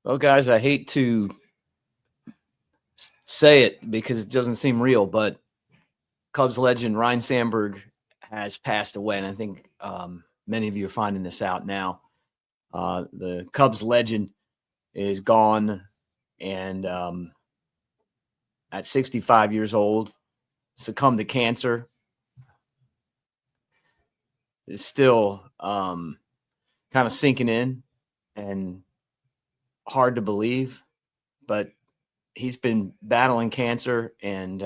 Well, guys, I hate to say it because it doesn't seem real, but Cubs legend Ryne Sandberg has passed away, and I think many of you are finding this out now. The Cubs legend is gone, and at 65 years old, succumbed to cancer. It's still kind of sinking in and hard to believe, but he's been battling cancer, and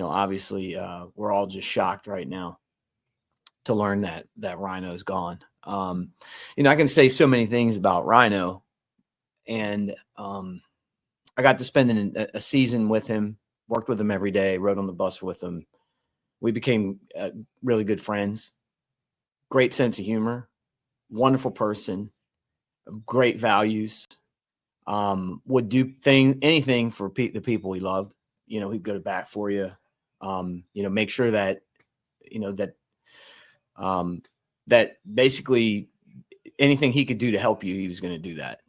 obviously, we're all just shocked right now to learn that Ryno's gone. I can say so many things about Ryno, and I got to spend a season with him, worked with him every day, rode on the bus with him. We became really good friends. Great sense of humor, wonderful person, great values. Would do anything for the people he loved. He'd go to bat for you. Make sure that that basically anything he could do to help you, he was going to do that.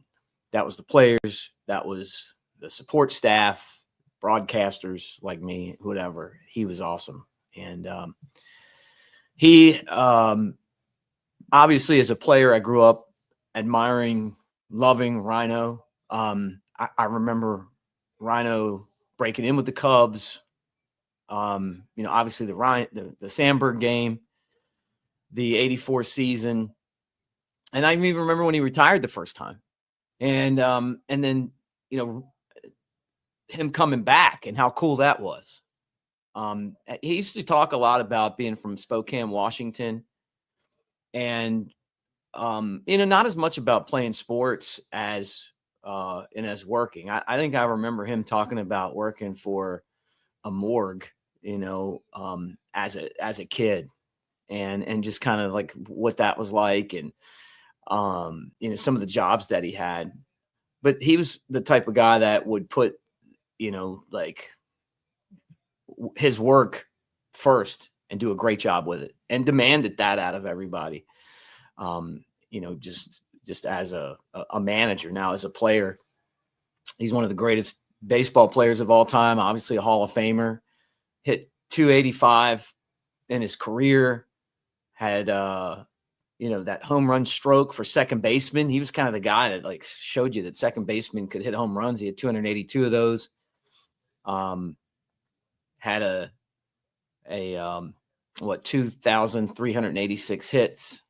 That was the players, that was the support staff, broadcasters like me, whatever. He was awesome. And he obviously, as a player, I grew up admiring, loving Ryno. I remember Ryno breaking in with the Cubs. Obviously the Sandberg game, the 84 season. And I even remember when he retired the first time. And then, him coming back and how cool that was. He used to talk a lot about being from Spokane, Washington, and not as much about playing sports as as working. I think I remember him talking about working for a morgue, as a kid, and just kind of like what that was like, and some of the jobs that he had. But he was the type of guy that would put like his work first and do a great job with it and demanded that out of everybody. Just as a manager. Now, as a player, he's one of the greatest baseball players of all time, obviously a Hall of Famer, hit 285 in his career, had that home run stroke for second baseman. He was kind of the guy that like showed you that second baseman could hit home runs. He had 282 of those. Had 2,386 hits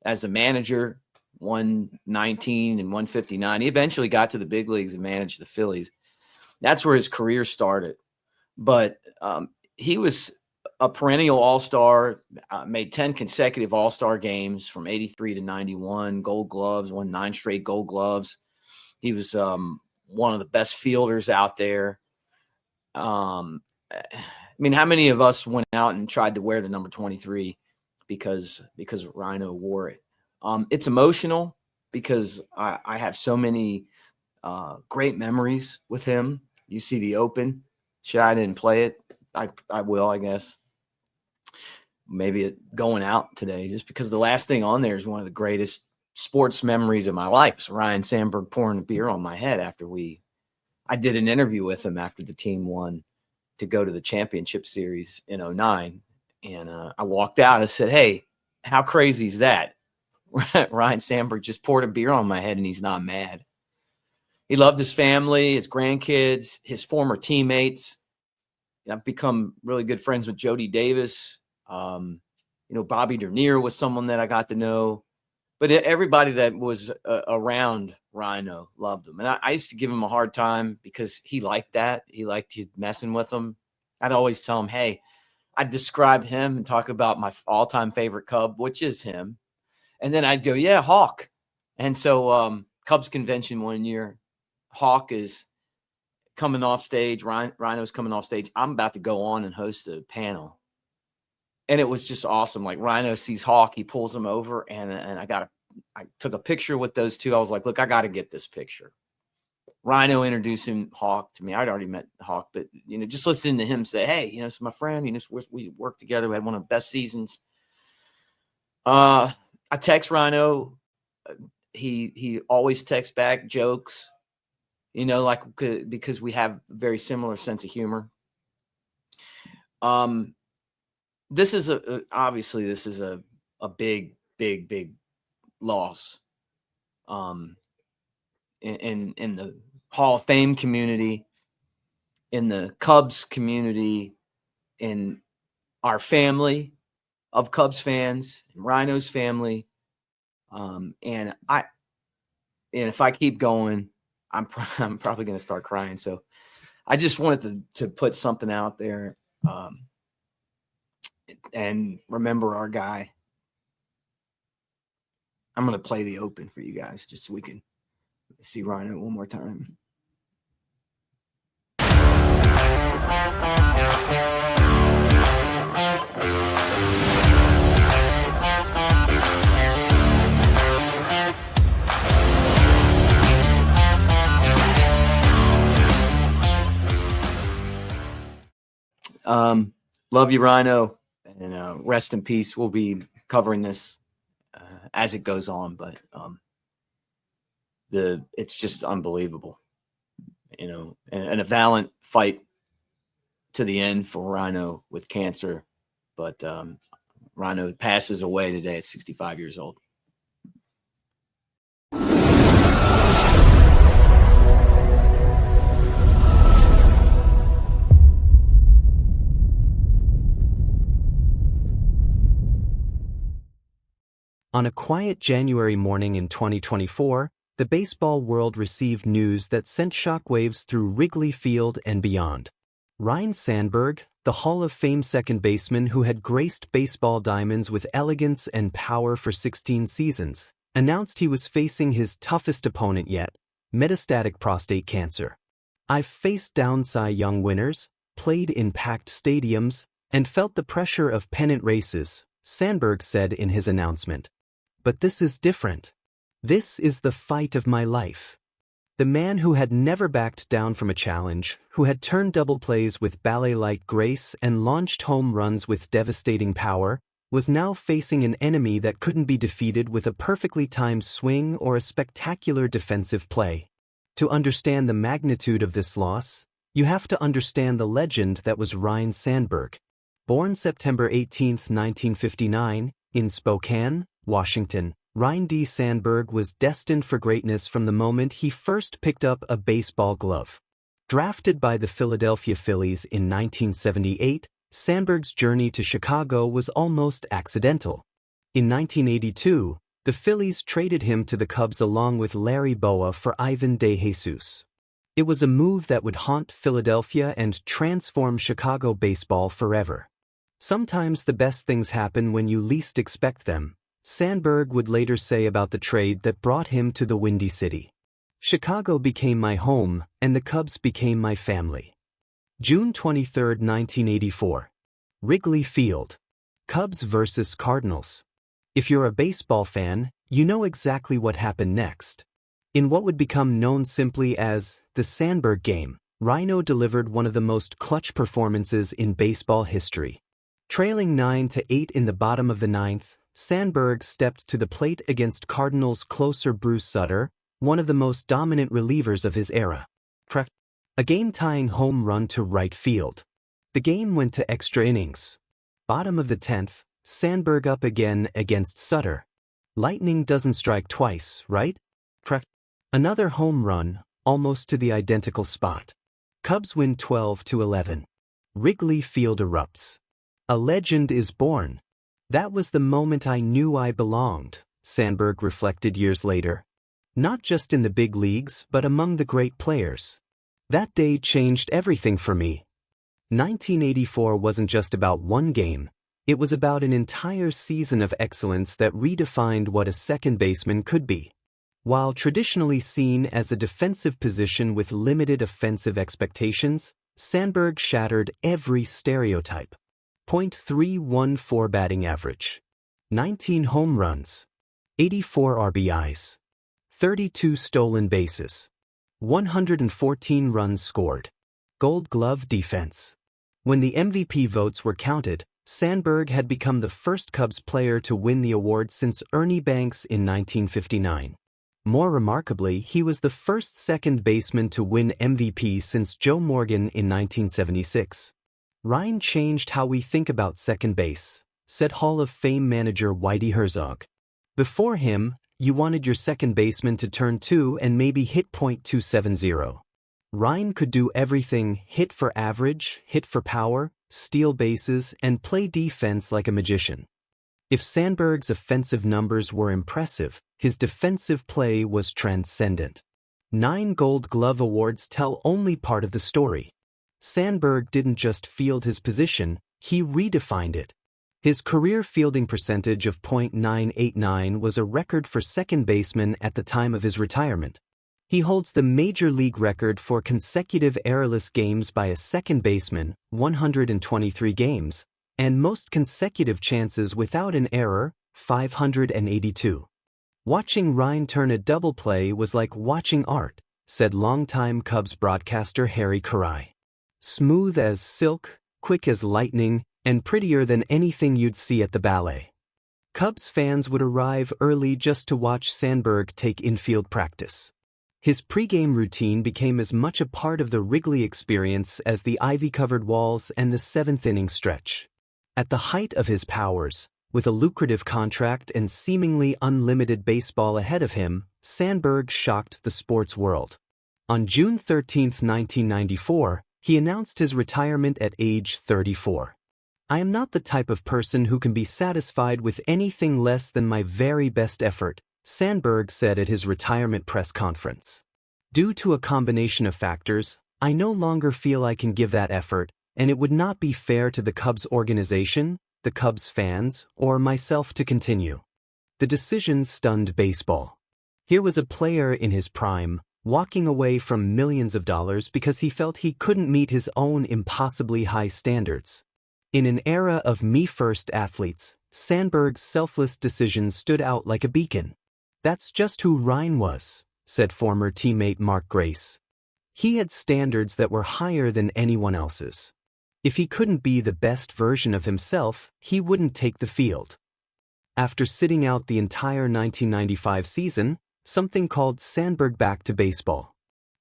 as a manager, 119 and 159. He eventually got to the big leagues and managed the Phillies. That's where his career started. But he was a perennial all-star, made 10 consecutive all-star games from 83 to 91, Gold Gloves, won 9 straight Gold Gloves. He was one of the best fielders out there. How many of us went out and tried to wear the number 23 because Ryno wore it? It's emotional because I have so many great memories with him. You see the Open. Shit, I didn't play it. I will, I guess. Maybe going out today, just because the last thing on there is one of the greatest sports memories of my life. It's Ryne Sandberg pouring a beer on my head after I did an interview with him after the team won to go to the championship series in 2009. And I walked out and said, hey, how crazy is that? Ryne Sandberg just poured a beer on my head and he's not mad. He loved his family, his grandkids, his former teammates. I've become really good friends with Jody Davis. Bobby Dernier was someone that I got to know. But everybody that was around Ryno loved him. And I used to give him a hard time because he liked that. He liked you messing with him. I'd always tell him, hey, I'd describe him and talk about my all-time favorite Cub, which is him. And then I'd go, yeah, Hawk. And so Cubs convention one year, Hawk is coming off stage. Ryno's coming off stage. I'm about to go on and host a panel. And it was just awesome. Like Ryno sees Hawk, he pulls him over, and I took a picture with those two. I was like, look, I got to get this picture. Ryno introducing Hawk to me. I'd already met Hawk, but just listening to him say, hey, it's my friend. We worked together. We had one of the best seasons. I text Ryno. he always texts back jokes, like because we have a very similar sense of humor. This is obviously this is a big loss. In the Hall of Fame community, in the Cubs community, in our family of Cubs fans, Ryno's family. And if I keep going, I'm probably going to start crying. So I just wanted to put something out there, and remember our guy. I'm going to play the open for you guys just so we can see Ryno one more time. Love you, Ryno, and rest in peace. We'll be covering this as it goes on, but it's just unbelievable, and a valiant fight to the end for Ryno with cancer, but Ryno passes away today at 65 years old. On a quiet January morning in 2024, the baseball world received news that sent shockwaves through Wrigley Field and beyond. Ryne Sandberg, the Hall of Fame second baseman who had graced baseball diamonds with elegance and power for 16 seasons, announced he was facing his toughest opponent yet, metastatic prostate cancer. "I've faced down Cy Young winners, played in packed stadiums, and felt the pressure of pennant races," Sandberg said in his announcement. "But this is different. This is the fight of my life." The man who had never backed down from a challenge, who had turned double plays with ballet-like grace and launched home runs with devastating power, was now facing an enemy that couldn't be defeated with a perfectly timed swing or a spectacular defensive play. To understand the magnitude of this loss, you have to understand the legend that was Ryne Sandberg. Born September 18, 1959, in Spokane, Washington, Ryne D. Sandberg was destined for greatness from the moment he first picked up a baseball glove. Drafted by the Philadelphia Phillies in 1978, Sandberg's journey to Chicago was almost accidental. In 1982, the Phillies traded him to the Cubs along with Larry Bowa for Ivan De Jesus. It was a move that would haunt Philadelphia and transform Chicago baseball forever. "Sometimes the best things happen when you least expect them," Sandberg would later say about the trade that brought him to the Windy City. "Chicago became my home, and the Cubs became my family." June 23, 1984. Wrigley Field. Cubs versus Cardinals. If you're a baseball fan, you know exactly what happened next. In what would become known simply as the Sandberg Game, Ryno delivered one of the most clutch performances in baseball history. Trailing 9-8 in the bottom of the ninth, Sandberg stepped to the plate against Cardinals closer Bruce Sutter, one of the most dominant relievers of his era. A game-tying home run to right field. The game went to extra innings. Bottom of the 10th, Sandberg up again against Sutter. Lightning doesn't strike twice, right? Another home run, almost to the identical spot. Cubs win 12-11. Wrigley Field erupts. A legend is born. "That was the moment I knew I belonged," Sandberg reflected years later. "Not just in the big leagues, but among the great players. That day changed everything for me." 1984 wasn't just about one game, it was about an entire season of excellence that redefined what a second baseman could be. While traditionally seen as a defensive position with limited offensive expectations, Sandberg shattered every stereotype. .314 batting average, 19 home runs, 84 RBIs, 32 stolen bases, 114 runs scored, Gold Glove defense. When the MVP votes were counted, Sandberg had become the first Cubs player to win the award since Ernie Banks in 1959. More remarkably, he was the first second baseman to win MVP since Joe Morgan in 1976. Ryne changed how we think about second base, said Hall of Fame manager Whitey Herzog. Before him, you wanted your second baseman to turn two and maybe hit .270. Ryne could do everything: hit for average, hit for power, steal bases, and play defense like a magician. If Sandberg's offensive numbers were impressive, his defensive play was transcendent. 9 Gold Glove awards tell only part of the story. Sandberg didn't just field his position, he redefined it. His career fielding percentage of .989 was a record for second baseman at the time of his retirement. He holds the major league record for consecutive errorless games by a second baseman, 123 games, and most consecutive chances without an error, 582. Watching Ryne turn a double play was like watching art, said longtime Cubs broadcaster Harry Caray. Smooth as silk, quick as lightning, and prettier than anything you'd see at the ballet. Cubs fans would arrive early just to watch Sandberg take infield practice. His pregame routine became as much a part of the Wrigley experience as the ivy-covered walls and the seventh-inning stretch. At the height of his powers, with a lucrative contract and seemingly unlimited baseball ahead of him, Sandberg shocked the sports world. On June 13, 1994, he announced his retirement at age 34. I am not the type of person who can be satisfied with anything less than my very best effort, Sandberg said at his retirement press conference. Due to a combination of factors, I no longer feel I can give that effort, and it would not be fair to the Cubs organization, the Cubs fans, or myself to continue. The decision stunned baseball. Here was a player in his prime, walking away from millions of dollars because he felt he couldn't meet his own impossibly high standards. In an era of me-first athletes, Sandberg's selfless decision stood out like a beacon. That's just who Ryne was, said former teammate Mark Grace. He had standards that were higher than anyone else's. If he couldn't be the best version of himself, he wouldn't take the field. After sitting out the entire 1995 season, something called Sandberg back to baseball.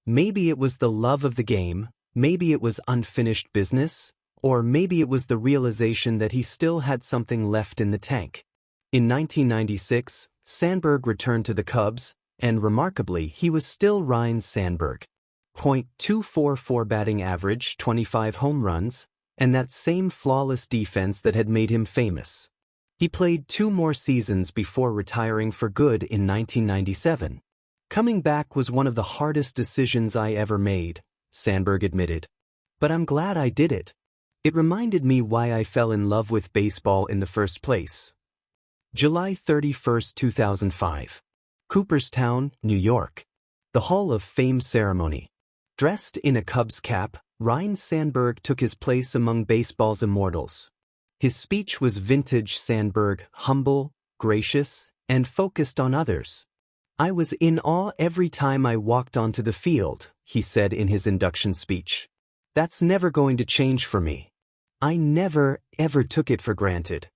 Maybe it was the love of the game, maybe it was unfinished business, or maybe it was the realization that he still had something left in the tank. In 1996, Sandberg returned to the Cubs, and remarkably, he was still Ryne Sandberg. .244 batting average, 25 home runs, and that same flawless defense that had made him famous. He played 2 more seasons before retiring for good in 1997. Coming back was one of the hardest decisions I ever made, Sandberg admitted. But I'm glad I did it. It reminded me why I fell in love with baseball in the first place. July 31, 2005. Cooperstown, New York. The Hall of Fame ceremony. Dressed in a Cubs cap, Ryne Sandberg took his place among baseball's immortals. His speech was vintage Sandberg, humble, gracious, and focused on others. I was in awe every time I walked onto the field, he said in his induction speech. That's never going to change for me. I never, ever took it for granted.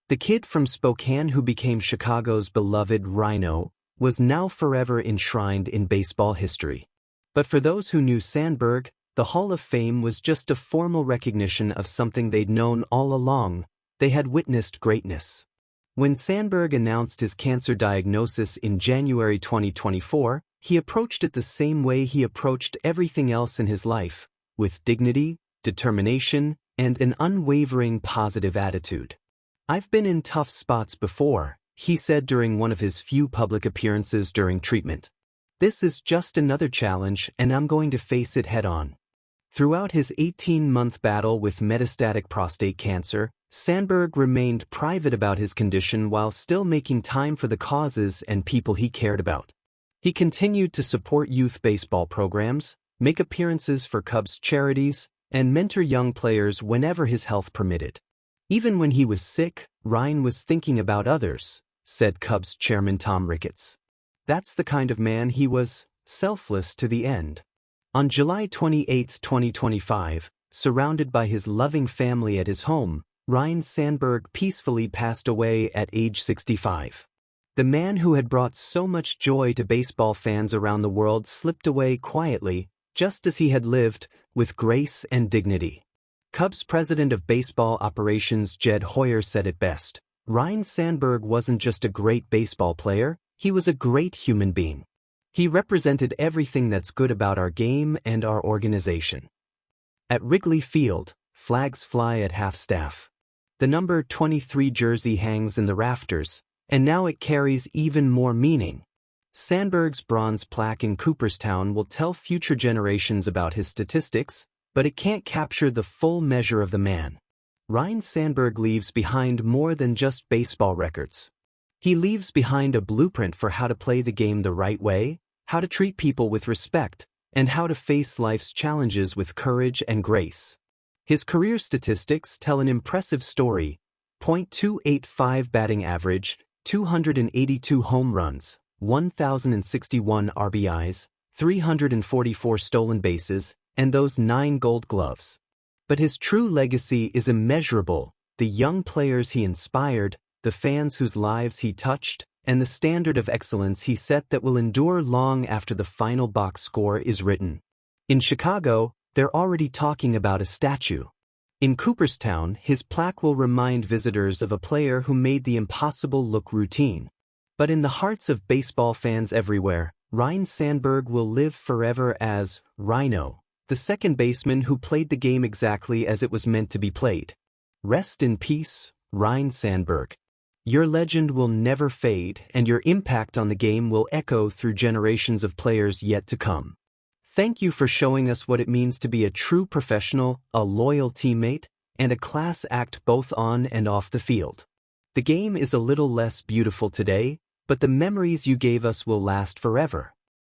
The kid from Spokane who became Chicago's beloved Ryno was now forever enshrined in baseball history. But for those who knew Sandberg, the Hall of Fame was just a formal recognition of something they'd known all along. They had witnessed greatness. When Sandberg announced his cancer diagnosis in January 2024, he approached it the same way he approached everything else in his life, with dignity, determination, and an unwavering positive attitude. I've been in tough spots before, he said during one of his few public appearances during treatment. This is just another challenge, and I'm going to face it head-on. Throughout his 18-month battle with metastatic prostate cancer, Sandberg remained private about his condition while still making time for the causes and people he cared about. He continued to support youth baseball programs, make appearances for Cubs charities, and mentor young players whenever his health permitted. Even when he was sick, Ryne was thinking about others, said Cubs chairman Tom Ricketts. That's the kind of man he was, selfless to the end. On July 28, 2025, surrounded by his loving family at his home, Ryne Sandberg peacefully passed away at age 65. The man who had brought so much joy to baseball fans around the world slipped away quietly, just as he had lived, with grace and dignity. Cubs president of baseball operations Jed Hoyer said it best. Ryne Sandberg wasn't just a great baseball player, he was a great human being. He represented everything that's good about our game and our organization. At Wrigley Field, flags fly at half-staff. The number 23 jersey hangs in the rafters, and now it carries even more meaning. Sandberg's bronze plaque in Cooperstown will tell future generations about his statistics, but it can't capture the full measure of the man. Ryne Sandberg leaves behind more than just baseball records. He leaves behind a blueprint for how to play the game the right way, how to treat people with respect, and how to face life's challenges with courage and grace. His career statistics tell an impressive story: .285 batting average, 282 home runs, 1,061 RBIs, 344 stolen bases, and those 9 Gold Gloves. But his true legacy is immeasurable: the young players he inspired, the fans whose lives he touched, and the standard of excellence he set that will endure long after the final box score is written. In Chicago, they're already talking about a statue. In Cooperstown, his plaque will remind visitors of a player who made the impossible look routine. But in the hearts of baseball fans everywhere, Ryne Sandberg will live forever as Ryno, the second baseman who played the game exactly as it was meant to be played. Rest in peace, Ryne Sandberg. Your legend will never fade, and your impact on the game will echo through generations of players yet to come. Thank you for showing us what it means to be a true professional, a loyal teammate, and a class act both on and off the field. The game is a little less beautiful today, but the memories you gave us will last forever.